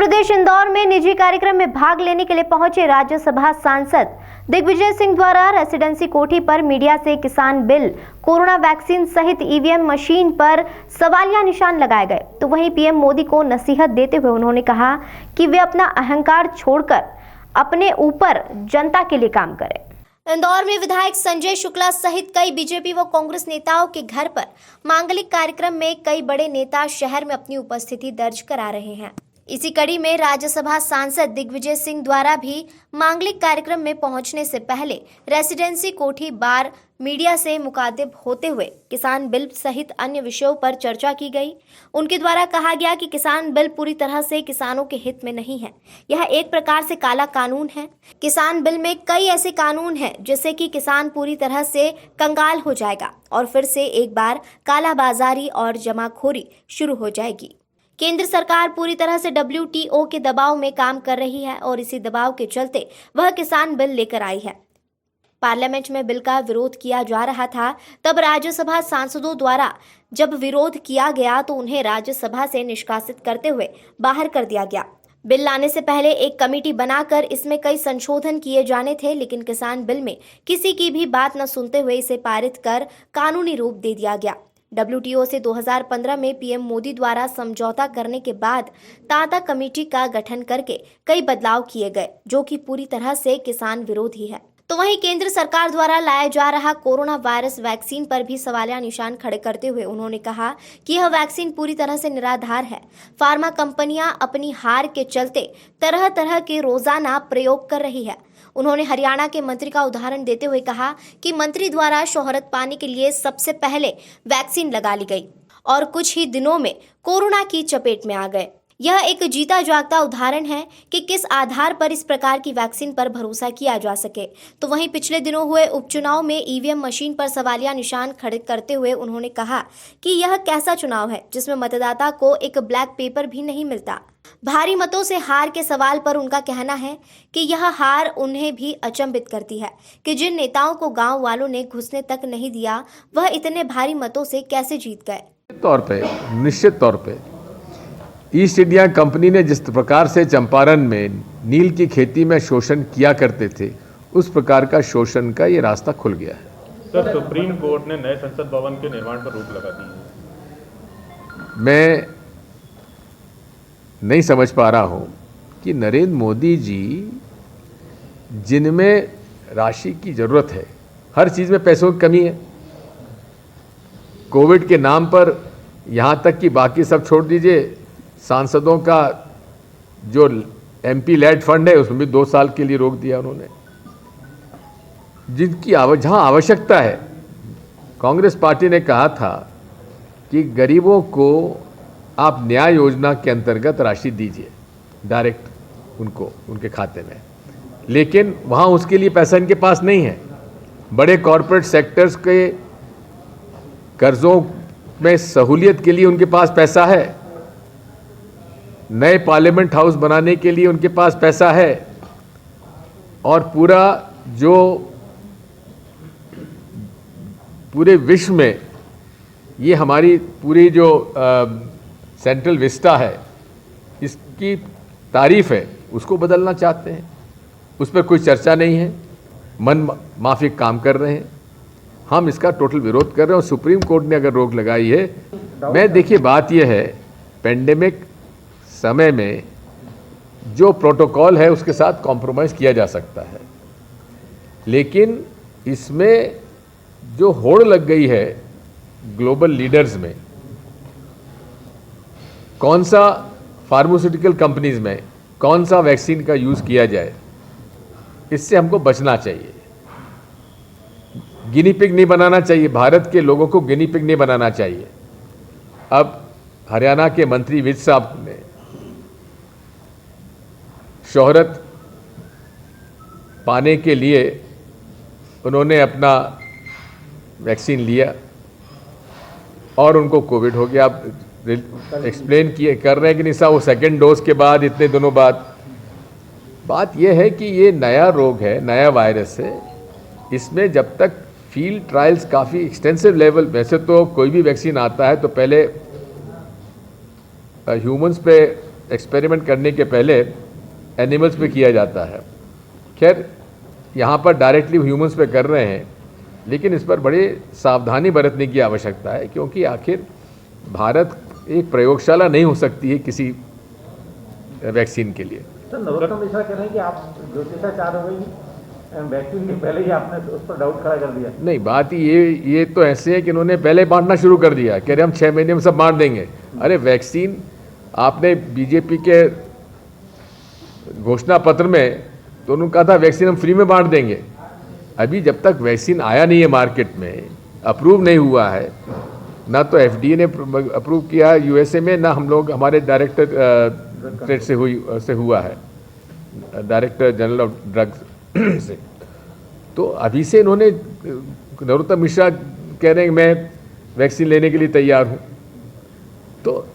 प्रदेश इंदौर में निजी कार्यक्रम में भाग लेने के लिए पहुंचे राज्यसभा सांसद दिग्विजय सिंह द्वारा रेसिडेंसी कोठी पर मीडिया से किसान बिल, कोरोना वैक्सीन सहित ईवीएम मशीन पर सवालिया निशान लगाए गए। तो वहीं पीएम मोदी को नसीहत देते हुए उन्होंने कहा कि वे अपना अहंकार छोड़कर अपने ऊपर जनता के लिए काम करें। इंदौर में विधायक संजय शुक्ला सहित कई बीजेपी व कांग्रेस नेताओं के घर पर मांगलिक कार्यक्रम में कई बड़े नेता शहर में अपनी उपस्थिति दर्ज करा रहे हैं। इसी कड़ी में राज्यसभा सांसद दिग्विजय सिंह द्वारा भी मांगलिक कार्यक्रम में पहुंचने से पहले रेसिडेंसी कोठी बार मीडिया से मुखातिब होते हुए किसान बिल सहित अन्य विषयों पर चर्चा की गई। उनके द्वारा कहा गया कि किसान बिल पूरी तरह से किसानों के हित में नहीं है, यह एक प्रकार से काला कानून है। किसान बिल में कई ऐसे कानून हैं जिससे कि किसान पूरी तरह से कंगाल हो जाएगा और फिर से एक बार कालाबाजारी और जमाखोरी शुरू हो जाएगी। केंद्र सरकार पूरी तरह से WTO के दबाव में काम कर रही है और इसी दबाव के चलते वह किसान बिल लेकर आई है। पार्लियामेंट में बिल का विरोध किया जा रहा था, तब राज्यसभा सांसदों द्वारा जब विरोध किया गया तो उन्हें राज्यसभा से निष्कासित करते हुए बाहर कर दिया गया। बिल लाने से पहले एक कमेटी बनाकर इसमें कई संशोधन किए जाने थे, लेकिन किसान बिल में किसी की भी बात न सुनते हुए इसे पारित कर कानूनी रूप दे दिया गया। WTO से 2015 में पीएम मोदी द्वारा समझौता करने के बाद तांता कमेटी का गठन करके कई बदलाव किए गए, जो कि पूरी तरह से किसान विरोधी है। तो वहीं केंद्र सरकार द्वारा लाया जा रहा कोरोना वायरस वैक्सीन पर भी सवालिया निशान खड़े करते हुए उन्होंने कहा कि यह वैक्सीन पूरी तरह से निराधार है। फार्मा कंपनियां अपनी हार के चलते तरह तरह के रोजाना प्रयोग कर रही है। उन्होंने हरियाणा के मंत्री का उदाहरण देते हुए कहा कि मंत्री द्वारा शोहरत पाने के लिए सबसे पहले वैक्सीन लगा ली गई और कुछ ही दिनों में कोरोना की चपेट में आ गए। यह एक जीता जागता उदाहरण है कि किस आधार पर इस प्रकार की वैक्सीन पर भरोसा किया जा सके। तो वहीं पिछले दिनों हुए उपचुनाव में ईवीएम मशीन पर सवालिया निशान खड़े करते हुए उन्होंने कहा कि यह कैसा चुनाव है जिसमें मतदाता को एक ब्लैक पेपर भी नहीं मिलता। भारी मतों से हार के सवाल पर उनका कहना है कि यह हार उन्हें भी अचंभित करती है कि जिन नेताओं को गांव वालों ने घुसने तक नहीं दिया, वह इतने भारी मतों से कैसे जीत गए। निश्चित तौर पे ईस्ट इंडिया कंपनी ने जिस प्रकार से चंपारण में नील की खेती में शोषण किया करते थे, उस प्रकार का शोषण का ये रास्ता खुल गया है। सर, सुप्रीम कोर्ट ने नए संसद भवन के निर्माण पर रोक लगा दी है। मैं नहीं समझ पा रहा हूं कि नरेंद्र मोदी जी, जिनमें राशि की जरूरत है, हर चीज में पैसों की कमी है, कोविड के नाम पर यहां तक कि बाकी सब छोड़ दीजिए, सांसदों का जो MP लेड फंड है उसमें भी 2 साल के लिए रोक दिया उन्होंने। जिनकी जहां आवश्यकता है, कांग्रेस पार्टी ने कहा था कि गरीबों को आप न्याय योजना के अंतर्गत राशि दीजिए डायरेक्ट उनको उनके खाते में, लेकिन वहाँ उसके लिए पैसा इनके पास नहीं है। बड़े कॉरपोरेट सेक्टर्स के कर्जों में सहूलियत के लिए उनके पास पैसा है, नए पार्लियामेंट हाउस बनाने के लिए उनके पास पैसा है, और पूरे विश्व में ये हमारी पूरी जो सेंट्रल विस्टा है, इसकी तारीफ है, उसको बदलना चाहते हैं। उस पर कोई चर्चा नहीं है, मन माफिक काम कर रहे हैं। हम इसका टोटल विरोध कर रहे हैं और सुप्रीम कोर्ट ने अगर रोक लगाई है, मैं देखिए बात यह है, पेंडेमिक समय में जो प्रोटोकॉल है उसके साथ कॉम्प्रोमाइज़ किया जा सकता है, लेकिन इसमें जो होड़ लग गई है ग्लोबल लीडर्स में, कौन सा फार्मास्यूटिकल कंपनीज में कौन सा वैक्सीन का यूज़ किया जाए, इससे हमको बचना चाहिए। गिनी पिग नहीं बनाना चाहिए, भारत के लोगों को गिनी पिग नहीं बनाना चाहिए। अब हरियाणा के मंत्री विज साहब ने शोहरत पाने के लिए उन्होंने अपना वैक्सीन लिया और उनको कोविड हो गया। आप एक्सप्लेन कर रहे हैं कि नहीं साहब, वो सेकेंड डोज के बाद इतने दिनों बाद। बात यह है कि ये नया रोग है, नया वायरस है, इसमें जब तक फील्ड ट्रायल्स काफ़ी एक्सटेंसिव लेवल, वैसे तो कोई भी वैक्सीन आता है तो पहले ह्यूमंस पे एक्सपेरिमेंट करने के पहले एनिमल्स पे किया जाता है। खैर यहाँ पर डायरेक्टली ह्यूमंस पे कर रहे हैं, लेकिन इस पर बड़ी सावधानी बरतने की आवश्यकता है, क्योंकि आखिर भारत एक प्रयोगशाला नहीं हो सकती है किसी वैक्सीन के लिए। सर, नरोत्तम मिश्रा कह रहे हैं कि आप ज्योतिषाचार हो गई, वैक्सीन के पहले ही आपने उस पर डाउट खड़ा कर दिया। नहीं, बात ये तो ऐसे है कि इन्होंने पहले बांटना शुरू कर दिया, कह रहे हम 6 महीने में सब बांट देंगे। अरे वैक्सीन आपने बीजेपी के घोषणा पत्र में तो उन्होंने कहा था वैक्सीन हम फ्री में बांट देंगे। अभी जब तक वैक्सीन आया नहीं है मार्केट में, अप्रूव नहीं हुआ है, ना तो एफडीए ने अप्रूव किया यूएसए में, ना हम लोग हमारे डायरेक्टर ट्रेड से हुआ है, डायरेक्टर जनरल ऑफ ड्रग्स से। तो अभी से इन्होंने, नरोत्तम मिश्रा कह रहे हैं कि मैं वैक्सीन लेने के लिए तैयार हूँ, तो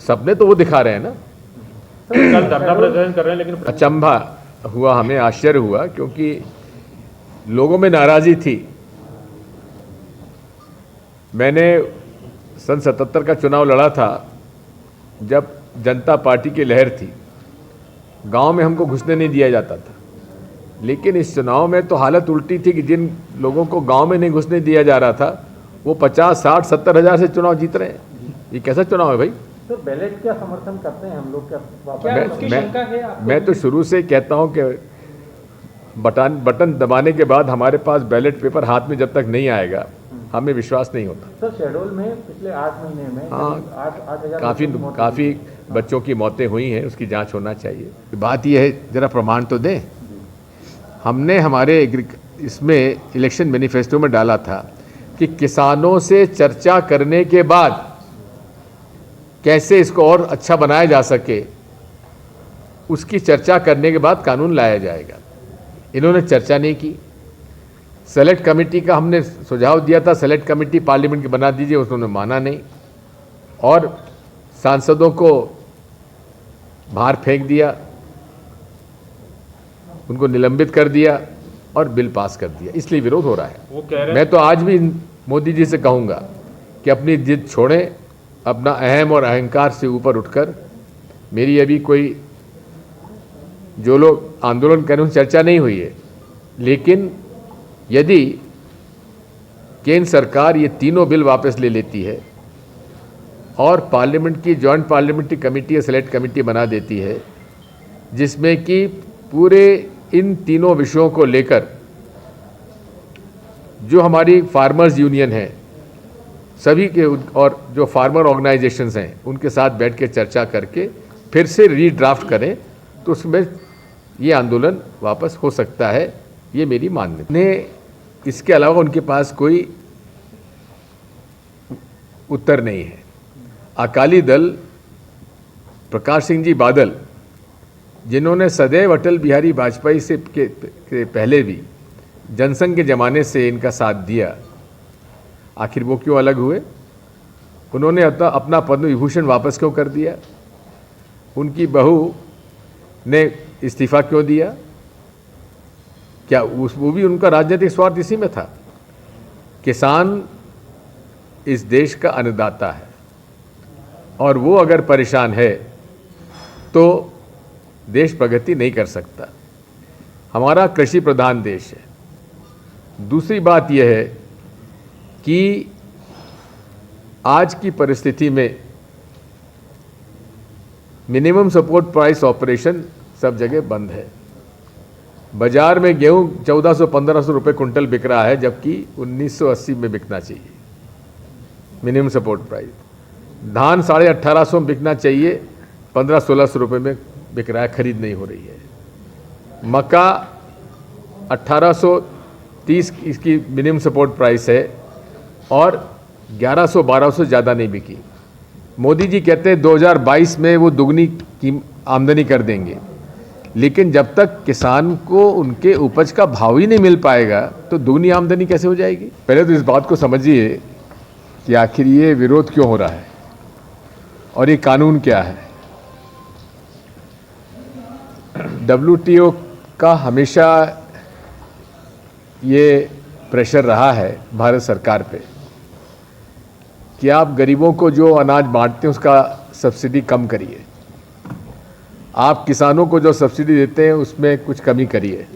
सबने तो वो दिखा रहे हैं ना। कल धरना प्रदर्शन कर रहे हैं, लेकिन अचंभा हुआ, हमें आश्चर्य हुआ, क्योंकि लोगों में नाराज़ी थी। मैंने सन 77 का चुनाव लड़ा था, जब जनता पार्टी की लहर थी, गांव में हमको घुसने नहीं दिया जाता था। लेकिन इस चुनाव में तो हालत उल्टी थी कि जिन लोगों को गांव में नहीं घुसने दिया जा रहा था, वो 50, 60, 70 हज़ार से चुनाव जीत रहे हैं। ये कैसा चुनाव है भाई? तो बैलेट क्या समर्थन करते हैं हम लोग? क्या मैं तो शुरू से कहता हूं कि बटन दबाने के बाद हमारे पास बैलेट पेपर हाथ में जब तक नहीं आएगा, हमें विश्वास नहीं होता। सर, शेड्यूल में पिछले 8 महीने में हाँ, 8,000 काफ़ी बच्चों की मौतें हुई हैं, उसकी जांच होना चाहिए। बात यह है, ज़रा प्रमाण तो दें। हमने हमारे इसमें इलेक्शन मैनिफेस्टो में डाला था कि किसानों से चर्चा करने के बाद कैसे इसको और अच्छा बनाया जा सके, उसकी चर्चा करने के बाद कानून लाया जाएगा। इन्होंने चर्चा नहीं की। सेलेक्ट कमेटी का हमने सुझाव दिया था, सेलेक्ट कमेटी पार्लियामेंट की बना दीजिए, उन्होंने माना नहीं, और सांसदों को बाहर फेंक दिया, उनको निलंबित कर दिया और बिल पास कर दिया। इसलिए विरोध हो रहा है। वो कह रहे हैं, मैं तो आज भी मोदी जी से कहूँगा कि अपनी जिद छोड़ें, अपना अहम और अहंकार से ऊपर उठकर, मेरी अभी कोई जो लोग आंदोलन कर रहे हैं चर्चा नहीं हुई है, लेकिन यदि केंद्र सरकार ये तीनों बिल वापस ले लेती है और पार्लियामेंट की जॉइंट पार्लियामेंट्री कमेटी या सेलेक्ट कमेटी बना देती है, जिसमें कि पूरे इन तीनों विषयों को लेकर जो हमारी फार्मर्स यूनियन है सभी के और जो फार्मर ऑर्गेनाइजेशंस हैं उनके साथ बैठ के चर्चा करके फिर से रीड्राफ्ट करें, तो उसमें ये आंदोलन वापस हो सकता है। ये मेरी मान्यता है। इसके अलावा उनके पास कोई उत्तर नहीं है। अकाली दल, प्रकाश सिंह जी बादल, जिन्होंने सदैव अटल बिहारी वाजपेयी से के पहले भी जनसंघ के ज़माने से इनका साथ दिया, आखिर वो क्यों अलग हुए? उन्होंने अपना पद्म विभूषण वापस क्यों कर दिया? उनकी बहू ने इस्तीफा क्यों दिया? क्या वो भी उनका राजनीतिक स्वार्थ इसी में था? किसान इस देश का अन्नदाता है, और वो अगर परेशान है तो देश प्रगति नहीं कर सकता। हमारा कृषि प्रधान देश है। दूसरी बात यह है कि आज की परिस्थिति में मिनिमम सपोर्ट प्राइस ऑपरेशन सब जगह बंद है। बाजार में गेहूं 1400-1500 रुपये कुंटल बिक रहा है, जबकि 1980 में बिकना चाहिए मिनिमम सपोर्ट प्राइस। धान 1850 में बिकना चाहिए, 1500-1600 रुपये में बिक रहा है, खरीद नहीं हो रही है। मक्का 1830 इसकी मिनिमम सपोर्ट प्राइस है और 1100-1200 ज़्यादा नहीं बिकी। मोदी जी कहते हैं 2022 में वो दुगनी की आमदनी कर देंगे, लेकिन जब तक किसान को उनके उपज का भाव ही नहीं मिल पाएगा तो दुगनी आमदनी कैसे हो जाएगी? पहले तो इस बात को समझिए कि आखिर ये विरोध क्यों हो रहा है और ये कानून क्या है। WTO का हमेशा ये प्रेशर रहा है भारत सरकार पे कि आप गरीबों को जो अनाज बांटते हैं उसका सब्सिडी कम करिए। आप किसानों को जो सब्सिडी देते हैं उसमें कुछ कमी करिए,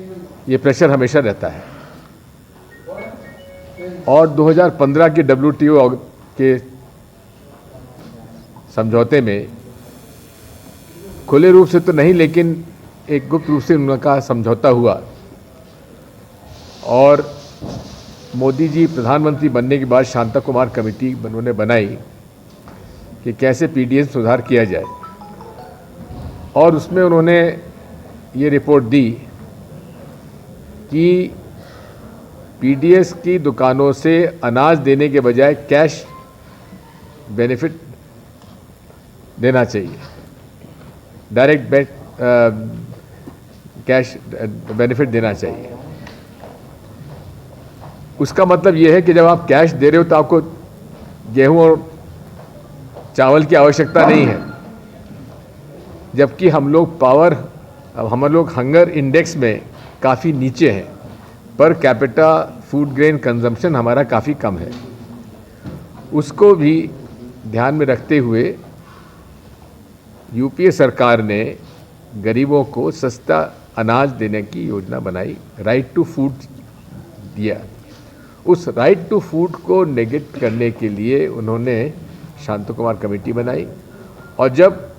ये प्रेशर हमेशा रहता है। और 2015 के WTO के समझौते में खुले रूप से तो नहीं, लेकिन एक गुप्त रूप से उनका समझौता हुआ और मोदी जी प्रधानमंत्री बनने के बाद शांता कुमार कमेटी उन्होंने बनाई कि कैसे पीडीएस सुधार किया जाए, और उसमें उन्होंने ये रिपोर्ट दी कि पीडीएस की दुकानों से अनाज देने के बजाय कैश बेनिफिट देना चाहिए, डायरेक्ट कैश बेनिफिट देना चाहिए। उसका मतलब यह है कि जब आप कैश दे रहे हो तो आपको गेहूं और चावल की आवश्यकता नहीं है, जबकि हम लोग हंगर इंडेक्स में काफ़ी नीचे हैं, per capita food grain consumption हमारा काफ़ी कम है। उसको भी ध्यान में रखते हुए यूपीए सरकार ने गरीबों को सस्ता अनाज देने की योजना बनाई, राइट टू फूड दिया। उस राइट टू फूड को नेगेट करने के लिए उन्होंने शांता कुमार कमेटी बनाई, और जब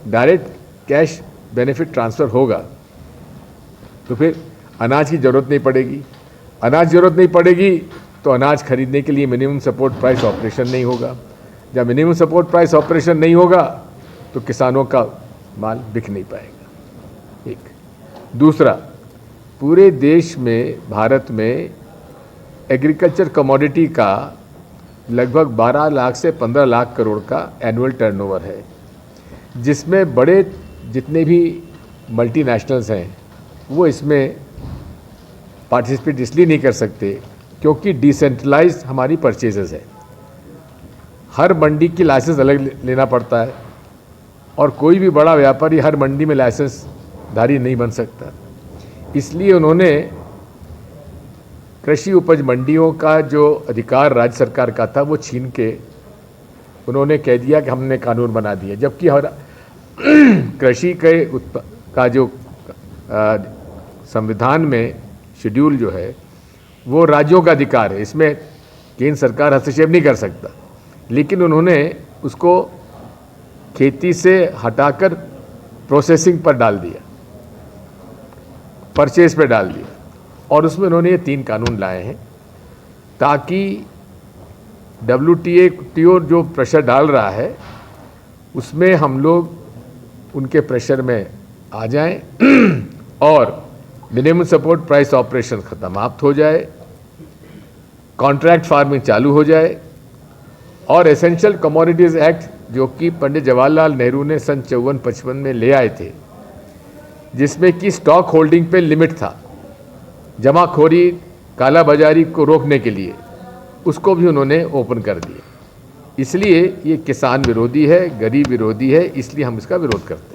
डायरेक्ट कैश बेनिफिट ट्रांसफ़र होगा तो फिर अनाज की ज़रूरत नहीं पड़ेगी। अनाज ज़रूरत नहीं पड़ेगी तो अनाज खरीदने के लिए मिनिमम सपोर्ट प्राइस ऑपरेशन नहीं होगा। जब मिनिमम सपोर्ट प्राइस ऑपरेशन नहीं होगा तो किसानों का माल बिक नहीं पाएगा। एक दूसरा, पूरे देश में, भारत में एग्रीकल्चर कमोडिटी का लगभग 12 लाख से 15 लाख करोड़ का एनुअल टर्नओवर है, जिसमें बड़े जितने भी मल्टीनेशनल्स हैं वो इसमें पार्टिसिपेट इसलिए नहीं कर सकते क्योंकि डिसेंट्रलाइज्ड हमारी परचेजेस है। हर मंडी की लाइसेंस अलग लेना पड़ता है, और कोई भी बड़ा व्यापारी हर मंडी में लाइसेंसधारी नहीं बन सकता। इसलिए उन्होंने कृषि उपज मंडियों का जो अधिकार राज्य सरकार का था वो छीन के उन्होंने कह दिया कि हमने कानून बना दिया, जबकि कृषि का जो संविधान में शेड्यूल जो है वो राज्यों का अधिकार है, इसमें केंद्र सरकार हस्तक्षेप नहीं कर सकता। लेकिन उन्होंने उसको खेती से हटाकर प्रोसेसिंग पर डाल दिया, परचेज पे डाल दिया, और उसमें उन्होंने ये 3 कानून लाए हैं ताकि WTO जो प्रेशर डाल रहा है उसमें हम लोग उनके प्रेशर में आ जाएं और मिनिमम सपोर्ट प्राइस ऑपरेशन समाप्त हो जाए, कॉन्ट्रैक्ट फार्मिंग चालू हो जाए, और एसेंशियल कमोडिटीज़ एक्ट जो कि पंडित जवाहरलाल नेहरू ने सन 54-55 में ले आए थे, जिसमें कि स्टॉक होल्डिंग पे लिमिट था, जमाखोरी काला बाजारी को रोकने के लिए, उसको भी उन्होंने ओपन कर दिया। इसलिए ये किसान विरोधी है, गरीब विरोधी है, इसलिए हम इसका विरोध करते हैं।